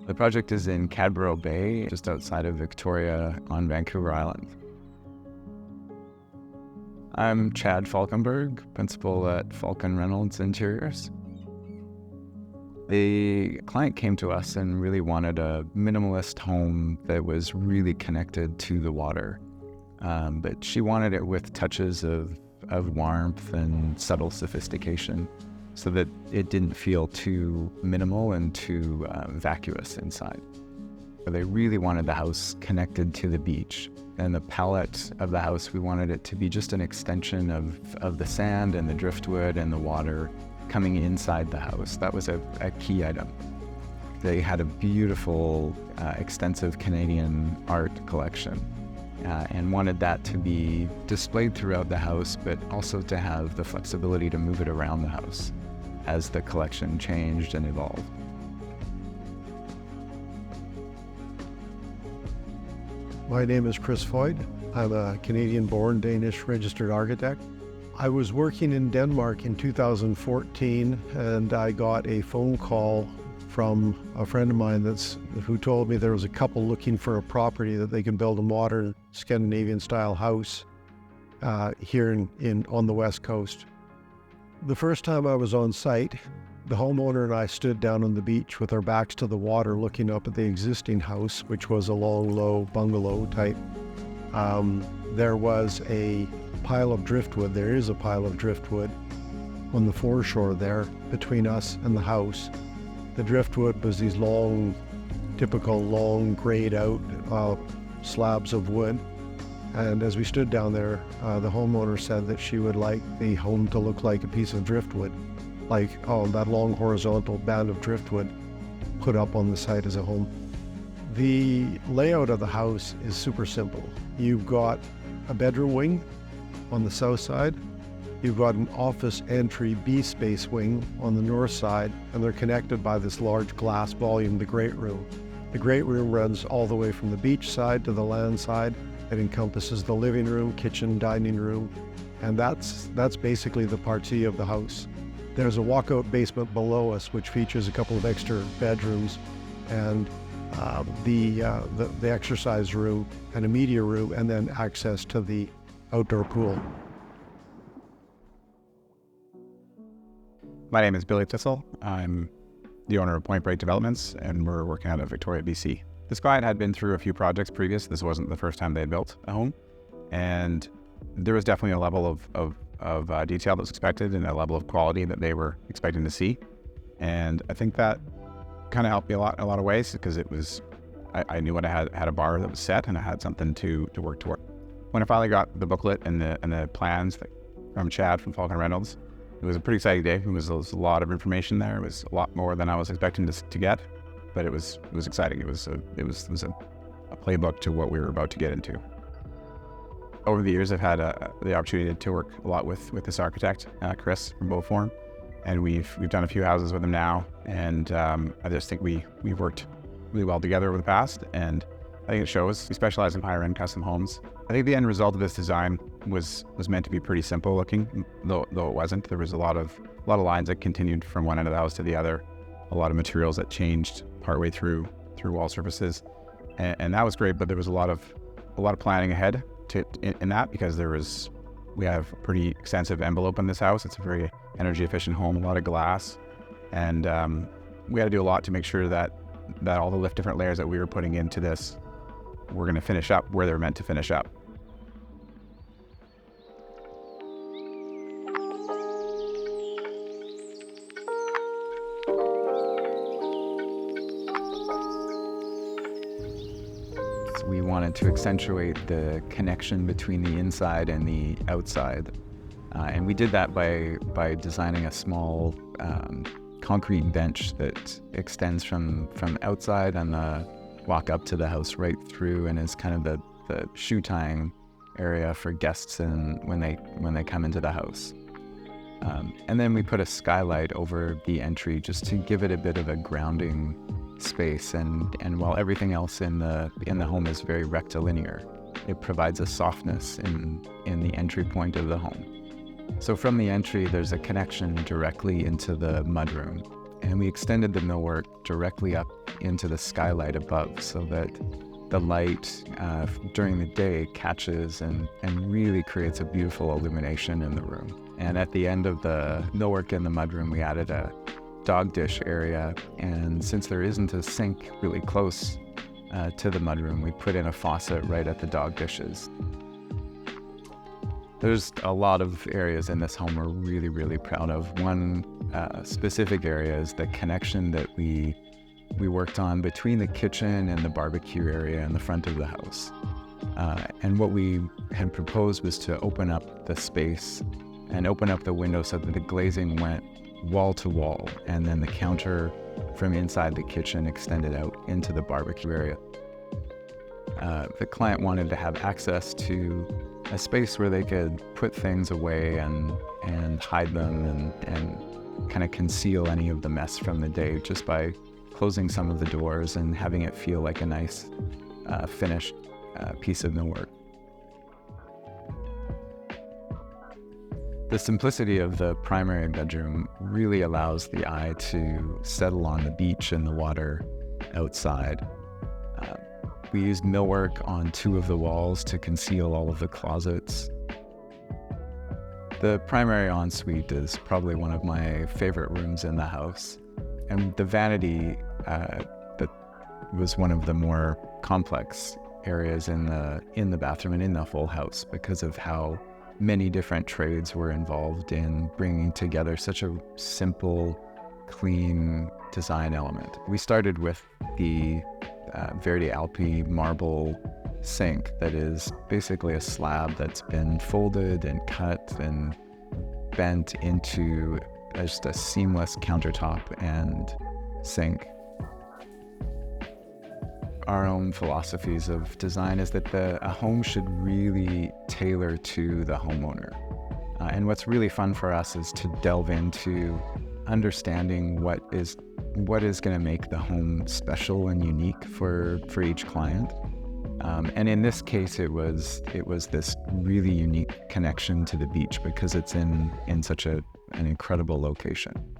The project is in Cadboro Bay, just outside of Victoria on Vancouver Island. I'm Chad Falkenberg, principal at Falken Reynolds Interiors. The client came to us and really wanted a minimalist home that was really connected to the water. But she wanted it with touches of warmth and subtle sophistication so that it didn't feel too minimal and too vacuous inside. So they really wanted the house connected to the beach. And the palette of the house, we wanted it to be just an extension of the sand and the driftwood and the water coming inside the house. That was a key item. They had a beautiful, extensive Canadian art collection and wanted that to be displayed throughout the house, but also to have the flexibility to move it around the house as the collection changed and evolved. My name is Chris Foyd. I'm a Canadian-born Danish registered architect. I was working in Denmark in 2014, and I got a phone call from a friend of mine who told me there was a couple looking for a property that they can build a modern Scandinavian-style house here on the West Coast. The first time I was on site, the homeowner and I stood down on the beach with our backs to the water looking up at the existing house, which was a long, low bungalow type. There was a pile of driftwood. There is a pile of driftwood on the foreshore there between us and the house. The driftwood was these long, typical long grayed out slabs of wood. And as we stood down there, the homeowner said that she would like the home to look like a piece of driftwood, like that long horizontal band of driftwood put up on the site as a home. The layout of the house is super simple. You've got a bedroom wing on the south side. You've got an office entry B-space wing on the north side, and they're connected by this large glass volume, the great room. The great room runs all the way from the beach side to the land side. It encompasses the living room, kitchen, dining room, and that's basically the partie of the house. There's a walkout basement below us, which features a couple of extra bedrooms and the exercise room and a media room, and then access to the outdoor pool. My name is Billy Tissel. I'm the owner of Point Break Developments, and we're working out of Victoria, BC. This client had been through a few projects previous. This wasn't the first time they had built a home, and there was definitely a level of detail that was expected and a level of quality that they were expecting to see. And I think that kind of helped me in a lot of ways, because I knew I had a bar that was set and I had something to work toward. When I finally got the booklet and the plans from Chad from Falken Reynolds, it was a pretty exciting day. There was a lot of information there. It was a lot more than I was expecting to get, but it was exciting. It was a playbook to what we were about to get into. Over the years, I've had the opportunity to work a lot with this architect, Chris from Beaufort, and we've done a few houses with him now, and I just think we've worked really well together over the past, and I think it shows. We specialize in higher-end custom homes. I think the end result of this design was meant to be pretty simple looking, though it wasn't. There was a lot of lines that continued from one end of the house to the other, a lot of materials that changed partway through wall surfaces, and that was great. But there was a lot of planning ahead in that, because we have a pretty extensive envelope in this house. It's a very energy efficient home, a lot of glass, and we had to do a lot to make sure that all the different layers that we were putting into this were going to finish up where they're meant to finish up. We wanted to accentuate the connection between the inside and the outside. And we did that by designing a small concrete bench that extends from outside on the walk up to the house right through, and is kind of the shoe tying area for guests and when they come into the house. And then we put a skylight over the entry just to give it a bit of a grounding space, and while everything else in the home is very rectilinear, it provides a softness in the entry point of the home. So from the entry, there's a connection directly into the mudroom, And we extended the millwork directly up into the skylight above so that the light during the day catches and really creates a beautiful illumination in the room. And at the end of the millwork in the mudroom, we added a dog dish area. And since there isn't a sink really close to the mudroom, we put in a faucet right at the dog dishes. There's a lot of areas in this home we're really, really proud of. One specific area is the connection that we worked on between the kitchen and the barbecue area in the front of the house. And what we had proposed was to open up the space and open up the window so that the glazing went wall to wall, and then the counter from inside the kitchen extended out into the barbecue area. The client wanted to have access to a space where they could put things away and hide them and kind of conceal any of the mess from the day just by closing some of the doors and having it feel like a nice finished piece of millwork. The simplicity of the primary bedroom really allows the eye to settle on the beach and the water outside. We used millwork on 2 of the walls to conceal all of the closets. The primary ensuite is probably one of my favorite rooms in the house. And the vanity that was one of the more complex areas in the bathroom and in the whole house because of how many different trades were involved in bringing together such a simple, clean design element. We started with the Verde Alpi marble sink that is basically a slab that's been folded and cut and bent into just a seamless countertop and sink. Our own philosophies of design is that a home should really tailor to the homeowner. And what's really fun for us is to delve into understanding what is going to make the home special and unique for each client. And in this case, it was this really unique connection to the beach because it's in such an incredible location.